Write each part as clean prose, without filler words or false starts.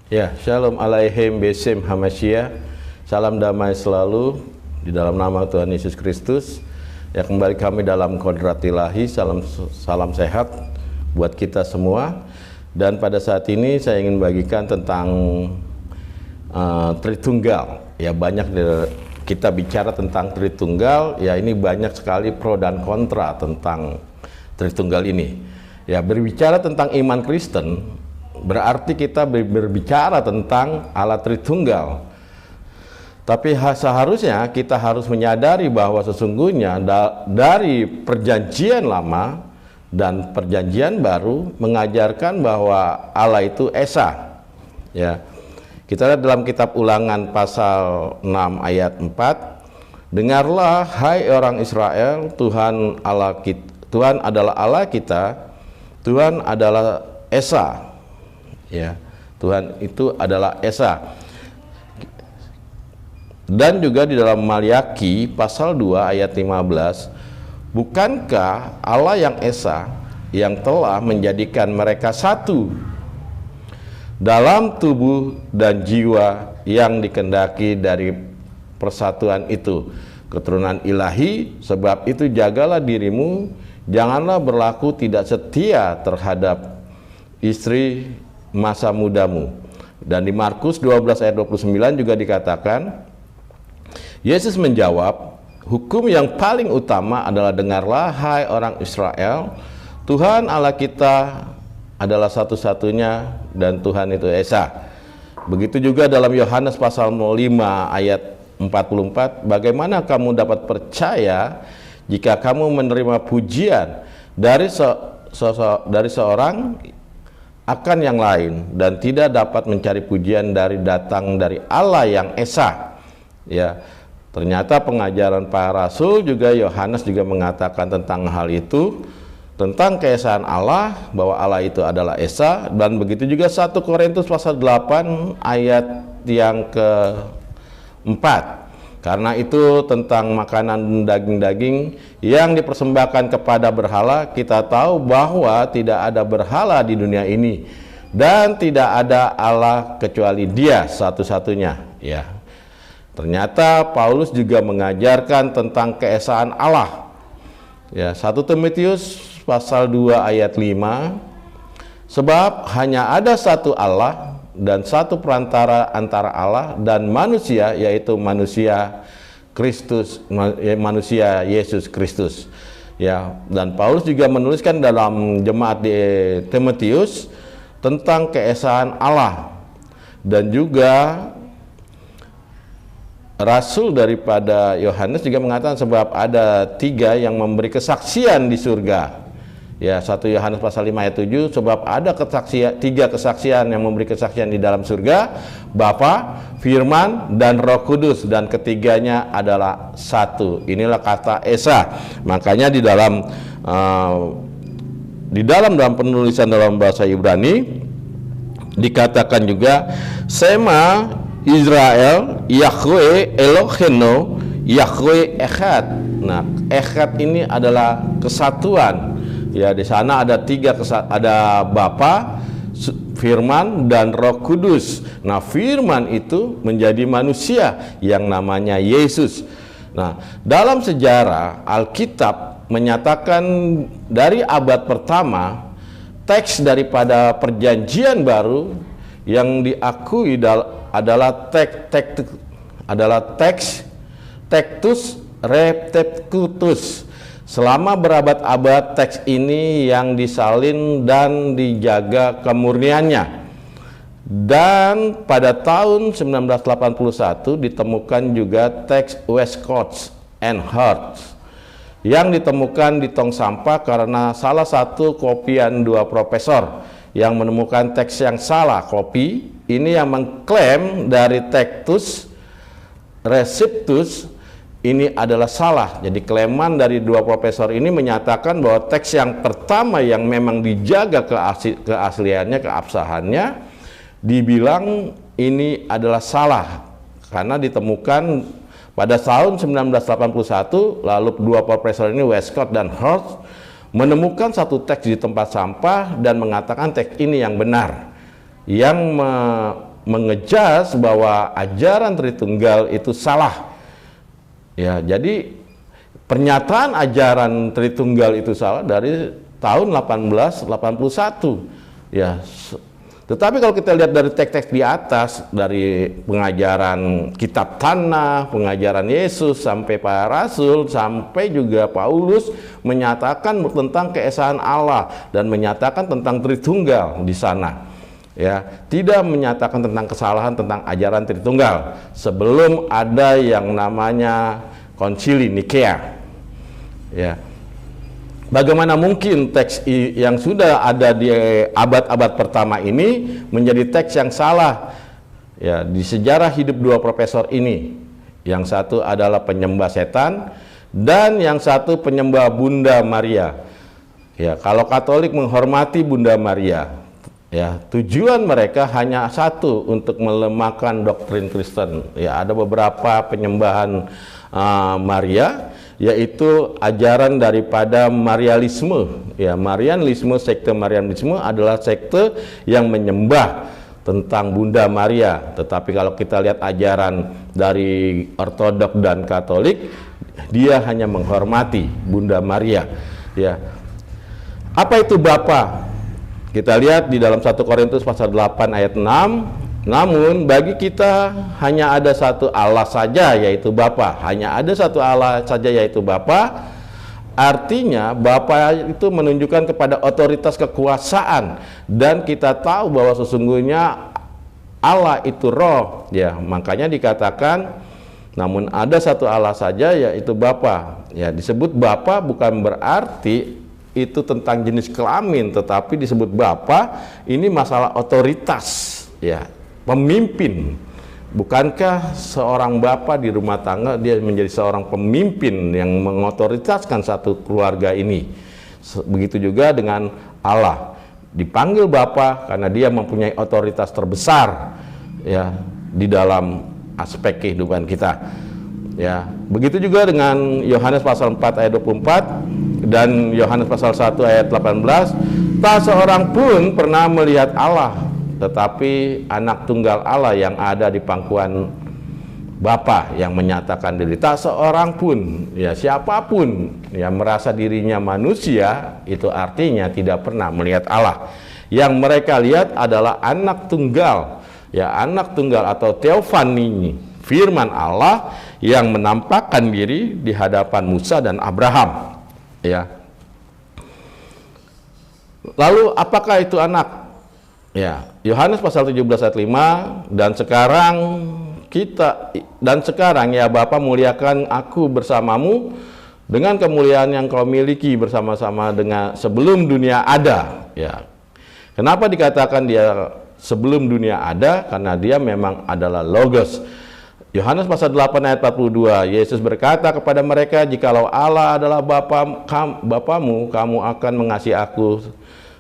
Ya, Shalom Alaihim Besim Hamasyiah. Salam damai selalu di dalam nama Tuhan Yesus Kristus. Ya, kembali kami dalam Kodrat Ilahi. Salam sehat buat kita semua. Dan pada saat ini saya ingin bagikan tentang Tritunggal. Ya, banyak kita bicara tentang Tritunggal. Ya, ini banyak sekali pro dan kontra tentang Tritunggal ini. Ya, berbicara tentang iman Kristen berarti kita berbicara tentang Allah Tritunggal. Tapi seharusnya kita harus menyadari bahwa sesungguhnya dari perjanjian lama dan perjanjian baru mengajarkan bahwa Allah itu Esa. Ya. Kita lihat dalam kitab Ulangan pasal 6 ayat 4. Dengarlah hai orang Israel, Tuhan adalah Allah kita, Tuhan adalah Esa. Ya, Tuhan itu adalah Esa. Dan juga di dalam Maliaki pasal 2 ayat 15, bukankah Allah yang Esa yang telah menjadikan mereka satu dalam tubuh dan jiwa yang dikehendaki dari persatuan itu, keturunan ilahi. Sebab itu jagalah dirimu, janganlah berlaku tidak setia terhadap istri masa mudamu. Dan di Markus 12 ayat 29 juga dikatakan, Yesus menjawab, hukum yang paling utama adalah dengarlah hai orang Israel, Tuhan Allah kita adalah satu-satunya dan Tuhan itu Esa. Begitu juga dalam Yohanes pasal 5 ayat 44, bagaimana kamu dapat percaya jika kamu menerima pujian dari seorang akan yang lain dan tidak dapat mencari pujian datang dari Allah yang Esa. Ya, ternyata pengajaran para rasul juga Yohanes juga mengatakan tentang hal itu, tentang keesaan Allah, bahwa Allah itu adalah Esa. Dan begitu juga 1 Korintus pasal 8 ayat yang keempat. Karena itu tentang makanan daging-daging yang dipersembahkan kepada berhala, kita tahu bahwa tidak ada berhala di dunia ini dan tidak ada Allah kecuali Dia satu-satunya. Ya. Ternyata Paulus juga mengajarkan tentang keesaan Allah. Ya, 1 Timotius pasal 2 ayat 5, sebab hanya ada satu Allah dan satu perantara antara Allah dan manusia, yaitu manusia Kristus, manusia Yesus Kristus. Ya, dan Paulus juga menuliskan dalam jemaat di Timotius tentang keesaan Allah. Dan juga rasul daripada Yohanes juga mengatakan sebab ada 3 yang memberi kesaksian di surga. Ya, 1 Yohanes pasal 5 ayat 7, sebab ada 3 kesaksian yang memberi kesaksian di dalam surga, Bapa, Firman, dan Roh Kudus, dan ketiganya adalah satu. Inilah kata Esa. Makanya di dalam penulisan dalam bahasa Ibrani dikatakan juga Sema Israel Yahweh Eloheno Yahweh Echad. Nah, Echad ini adalah kesatuan. Ya, di sana ada 3 ada Bapa, Firman, dan Roh Kudus. Nah, Firman itu menjadi manusia yang namanya Yesus. Nah, dalam sejarah Alkitab menyatakan dari abad pertama teks daripada perjanjian baru yang diakui adalah teks Textus Receptus. Selama berabad-abad teks ini yang disalin dan dijaga kemurniannya. Dan pada tahun 1981 ditemukan juga teks Westcott and Hurt yang ditemukan di tong sampah karena salah satu kopian 2 profesor yang menemukan teks yang salah kopi. Ini yang mengklaim dari Textus Receptus ini adalah salah. Jadi klaiman dari 2 profesor ini menyatakan bahwa teks yang pertama yang memang dijaga keasliannya, keabsahannya, dibilang ini adalah salah karena ditemukan pada tahun 1981. Lalu 2 profesor ini, Westcott dan Hurt, menemukan satu teks di tempat sampah dan mengatakan teks ini yang benar, yang mengejas bahwa ajaran Tritunggal itu salah. Ya, jadi pernyataan ajaran Tritunggal itu salah dari tahun 1881. Ya, tetapi kalau kita lihat dari teks-teks di atas, dari pengajaran kitab Tanakh, pengajaran Yesus sampai para rasul, sampai juga Paulus menyatakan tentang keesaan Allah dan menyatakan tentang Tritunggal di sana. Ya, tidak menyatakan tentang kesalahan tentang ajaran Tritunggal sebelum ada yang namanya Konsili Nikea. Ya. Bagaimana mungkin teks yang sudah ada di abad-abad pertama ini menjadi teks yang salah? Ya, di sejarah hidup dua profesor ini, yang satu adalah penyembah setan dan yang satu penyembah Bunda Maria. Ya, kalau Katolik menghormati Bunda Maria, ya, tujuan mereka hanya satu, untuk melemahkan doktrin Kristen. Ya, ada beberapa penyembahan Maria, yaitu ajaran daripada Marialisme. Ya, Marianisme, sekte Marianisme adalah sekte yang menyembah tentang Bunda Maria. Tetapi kalau kita lihat ajaran dari Ortodok dan Katolik, dia hanya menghormati Bunda Maria. Ya. Apa itu Bapa? Kita lihat di dalam 1 Korintus pasal 8 ayat 6. Namun bagi kita hanya ada satu Allah saja, yaitu Bapa. Hanya ada satu Allah saja, yaitu Bapa. Artinya Bapa itu menunjukkan kepada otoritas kekuasaan, dan kita tahu bahwa sesungguhnya Allah itu roh. Ya, makanya dikatakan namun ada satu Allah saja, yaitu Bapa. Ya, disebut Bapa bukan berarti itu tentang jenis kelamin, tetapi disebut Bapa ini masalah otoritas. Ya, pemimpin. Bukankah seorang bapak di rumah tangga dia menjadi seorang pemimpin yang mengotoritaskan satu keluarga ini? Begitu juga dengan Allah, dipanggil Bapa karena dia mempunyai otoritas terbesar, ya, di dalam aspek kehidupan kita. Ya, begitu juga dengan Yohanes pasal 4 ayat 24 dan Yohanes pasal 1 ayat 18. Tak seorang pun pernah melihat Allah, tetapi anak tunggal Allah yang ada di pangkuan Bapa yang menyatakan diri. Tak seorang pun, ya, siapapun yang merasa dirinya manusia, itu artinya tidak pernah melihat Allah. Yang mereka lihat adalah anak tunggal, ya, anak tunggal atau teofani, firman Allah yang menampakkan diri di hadapan Musa dan Abraham. Ya. Lalu apakah itu anak? Ya, Yohanes pasal 17 ayat 5, dan sekarang ya Bapa, muliakan aku bersamamu dengan kemuliaan yang kau miliki bersama-sama dengan sebelum dunia ada. Ya. Kenapa dikatakan dia sebelum dunia ada? Karena dia memang adalah Logos. Yohanes pasal 8 ayat 42, Yesus berkata kepada mereka, jikalau Allah adalah Bapamu, kamu akan mengasihi aku,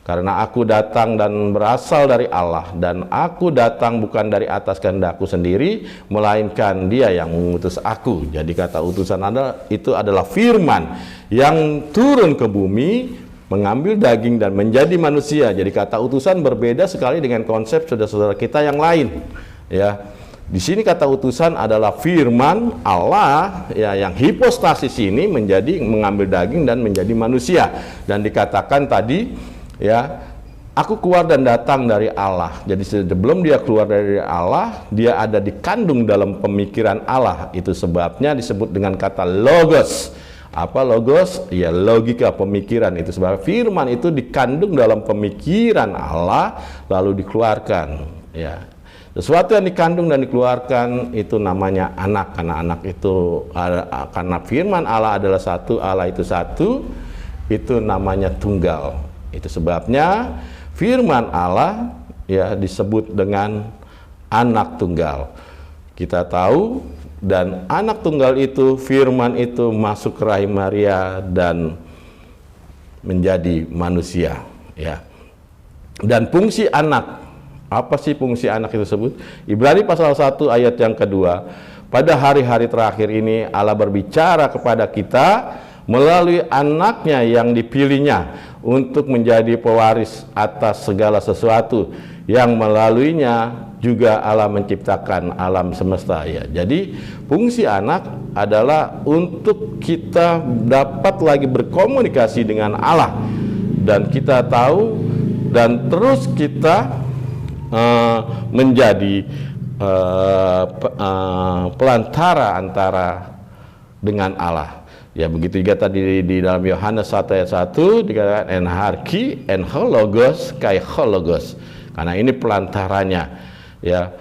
karena aku datang dan berasal dari Allah, dan aku datang bukan dari atas kehendakku sendiri, melainkan Dia yang mengutus aku. Jadi kata utusan itu adalah firman yang turun ke bumi, mengambil daging dan menjadi manusia. Jadi kata utusan berbeda sekali dengan konsep saudara-saudara kita yang lain. Ya, di sini kata utusan adalah firman Allah, ya, yang hipostasis ini mengambil daging dan menjadi manusia. Dan dikatakan tadi, ya, aku keluar dan datang dari Allah. Jadi sebelum dia keluar dari Allah, dia ada dikandung dalam pemikiran Allah. Itu sebabnya disebut dengan kata logos. Apa logos? Ya, logika, pemikiran. Itu sebab firman itu dikandung dalam pemikiran Allah lalu dikeluarkan. Ya, sesuatu yang dikandung dan dikeluarkan itu namanya anak. Karena anak itu, karena firman Allah adalah satu, Allah itu satu, itu namanya tunggal. Itu sebabnya firman Allah, ya, disebut dengan anak tunggal. Kita tahu, dan anak tunggal itu, firman itu masuk ke rahim Maria dan menjadi manusia. Ya. Dan fungsi anak, apa sih fungsi anak itu tersebut? Ibrani pasal 1 ayat yang kedua, pada hari-hari terakhir ini Allah berbicara kepada kita melalui anaknya yang dipilihnya, untuk menjadi pewaris atas segala sesuatu yang melaluinya juga Allah menciptakan alam semesta ya. Jadi fungsi anak adalah untuk kita dapat lagi berkomunikasi dengan Allah, dan kita tahu dan terus kita menjadi pelantara antara dengan Allah. Ya, begitu juga tadi di dalam Yohanes 1 ayat 1 dikatakan en harki en hologos kai hologos. Karena ini pelantaranya. Ya.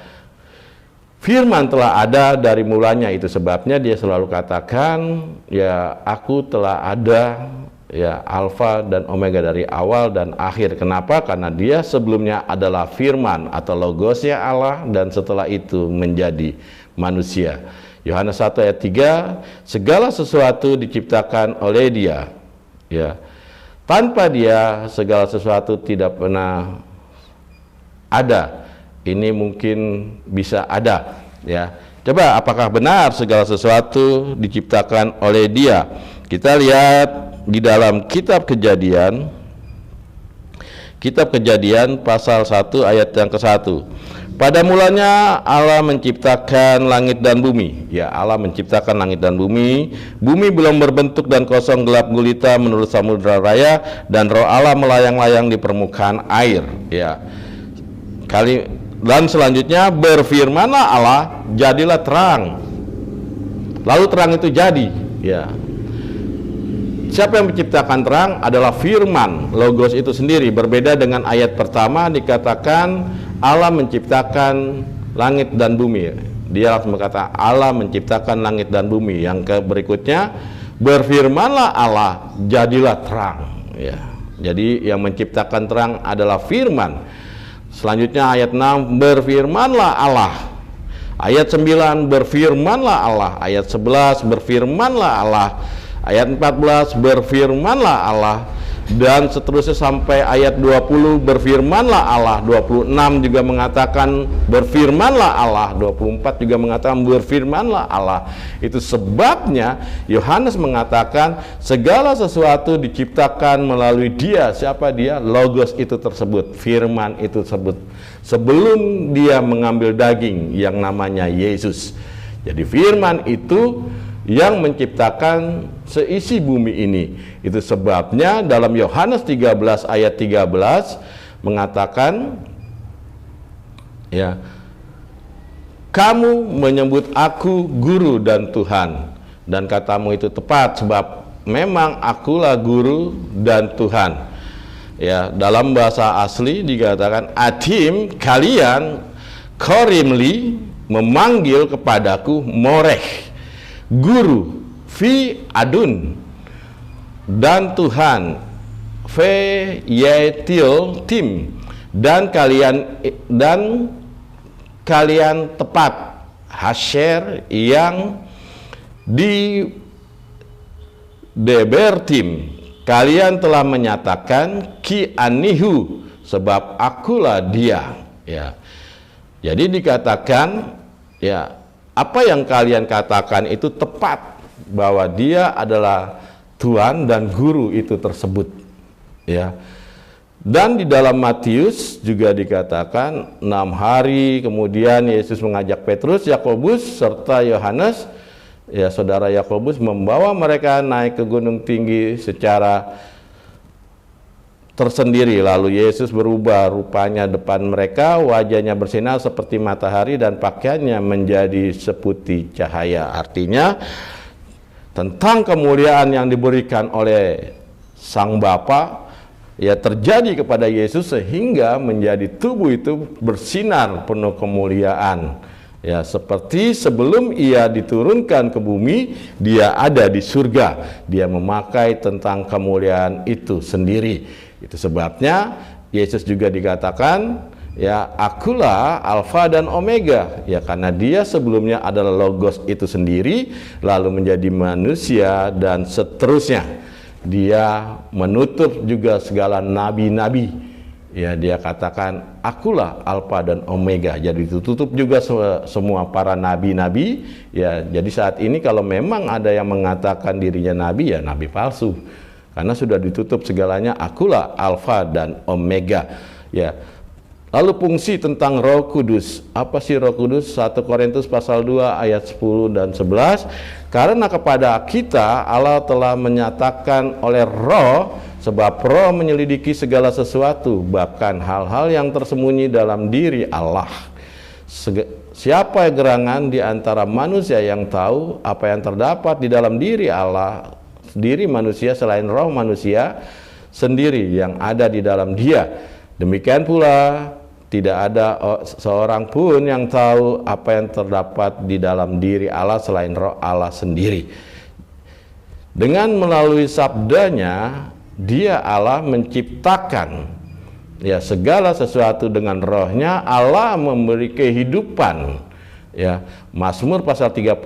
Firman telah ada dari mulanya, itu sebabnya dia selalu katakan ya aku telah ada, ya alfa dan omega, dari awal dan akhir. Kenapa? Karena dia sebelumnya adalah firman atau logosnya Allah, dan setelah itu menjadi manusia. Yohanes 1 ayat 3, segala sesuatu diciptakan oleh dia, ya. Tanpa dia segala sesuatu tidak pernah ada. Ini mungkin bisa ada, ya. Coba apakah benar segala sesuatu diciptakan oleh dia? Kita lihat di dalam kitab Kejadian pasal 1 ayat yang ke-1. Pada mulanya Allah menciptakan langit dan bumi. Ya, Allah menciptakan langit dan bumi. Bumi belum berbentuk dan kosong gelap gulita menurut samudra raya, dan roh Allah melayang-layang di permukaan air. Ya. Dan selanjutnya berfirmanlah Allah, jadilah terang. Lalu terang itu jadi, ya. Siapa yang menciptakan terang adalah firman, logos itu sendiri. Berbeda dengan ayat pertama dikatakan Allah menciptakan langit dan bumi. Dia langsung berkata Allah menciptakan langit dan bumi. Yang berikutnya berfirmanlah Allah, jadilah terang, ya. Jadi yang menciptakan terang adalah firman. Selanjutnya ayat 6 berfirmanlah Allah. Ayat 9 berfirmanlah Allah. Ayat 11 berfirmanlah Allah. Ayat 14 berfirmanlah Allah, dan seterusnya sampai ayat 20 berfirmanlah Allah. 26 juga mengatakan berfirmanlah Allah. 24 juga mengatakan berfirmanlah Allah. Itu sebabnya Yohanes mengatakan segala sesuatu diciptakan melalui dia. Siapa dia? Logos itu tersebut, firman itu tersebut, sebelum dia mengambil daging yang namanya Yesus. Jadi firman itu yang menciptakan seisi bumi ini. Itu sebabnya dalam Yohanes 13 ayat 13 mengatakan, ya, kamu menyebut aku guru dan Tuhan, dan katamu itu tepat, sebab memang akulah guru dan Tuhan. Ya, dalam bahasa asli dikatakan atim, kalian korimli, memanggil kepadaku moreh, guru, fi adun, dan Tuhan, ve yetil tim, dan kalian tepat, hasher, yang di debertim, kalian telah menyatakan ki anihu, sebab akulah dia. Ya, jadi dikatakan, ya, apa yang kalian katakan itu tepat, bahwa dia adalah Tuhan dan guru itu tersebut, ya. Dan di dalam Matius juga dikatakan 6 hari kemudian Yesus mengajak Petrus, Yakobus serta Yohanes, ya, saudara Yakobus, membawa mereka naik ke gunung tinggi secara tersendiri. Lalu Yesus berubah rupanya depan mereka, wajahnya bersinar seperti matahari dan pakaiannya menjadi seputih cahaya. Artinya tentang kemuliaan yang diberikan oleh Sang Bapa, ya, terjadi kepada Yesus sehingga menjadi tubuh itu bersinar penuh kemuliaan. Ya, seperti sebelum ia diturunkan ke bumi, dia ada di surga. Dia memakai tentang kemuliaan itu sendiri. Itu sebabnya Yesus juga dikatakan, ya, akulah alfa dan omega, ya, karena dia sebelumnya adalah logos itu sendiri, lalu menjadi manusia, dan seterusnya. Dia menutup juga segala nabi-nabi, ya, dia katakan akulah alfa dan omega. Jadi ditutup juga semua para nabi-nabi, ya. Jadi saat ini kalau memang ada yang mengatakan dirinya nabi, ya nabi palsu. karena sudah ditutup segalanya, akulah Alfa dan Omega. Ya. Lalu fungsi tentang Roh Kudus. Apa sih Roh Kudus? 1 Korintus pasal 2 ayat 10 dan 11. Karena kepada kita Allah telah menyatakan oleh Roh, sebab Roh menyelidiki segala sesuatu, bahkan hal-hal yang tersembunyi dalam diri Allah. Siapa gerangan di antara manusia yang tahu apa yang terdapat di dalam diri Allah, diri manusia, selain roh manusia sendiri yang ada di dalam dia? Demikian pula tidak ada seorang pun yang tahu apa yang terdapat di dalam diri Allah selain roh Allah sendiri. Dengan melalui sabdanya, dia Allah menciptakan ya segala sesuatu. Dengan rohnya Allah memberi kehidupan. Ya, Mazmur pasal 33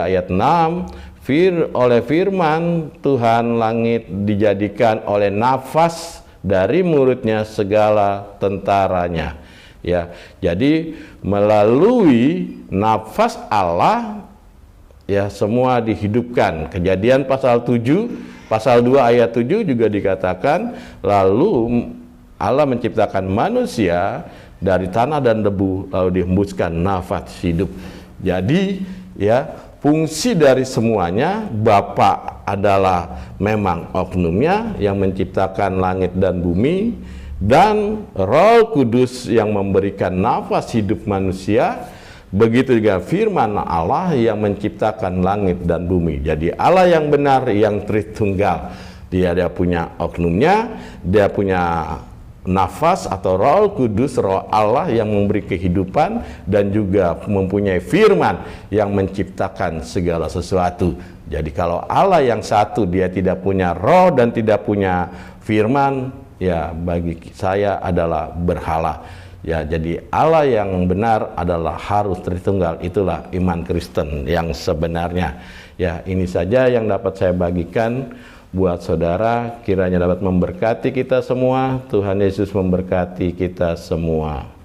ayat 6, oleh firman Tuhan langit dijadikan oleh nafas dari mulutnya segala tentaranya. Ya, jadi melalui nafas Allah ya semua dihidupkan. Kejadian pasal 7, pasal 2 ayat 7 juga dikatakan, lalu Allah menciptakan manusia dari tanah dan debu, lalu dihembuskan nafas hidup. Jadi ya, fungsi dari semuanya, Bapa adalah memang oknumnya yang menciptakan langit dan bumi, dan Roh Kudus yang memberikan nafas hidup manusia. Begitu juga firman Allah yang menciptakan langit dan bumi. Jadi Allah yang benar, yang Tritunggal, dia punya oknumnya, dia punya nafas atau Roh Kudus, Roh Allah yang memberi kehidupan, dan juga mempunyai firman yang menciptakan segala sesuatu. Jadi kalau Allah yang satu dia tidak punya roh dan tidak punya firman, ya bagi saya adalah berhala. Ya, jadi Allah yang benar adalah harus Tritunggal. Itulah iman Kristen yang sebenarnya. Ya, ini saja yang dapat saya bagikan buat saudara, kiranya dapat memberkati kita semua. Tuhan Yesus memberkati kita semua.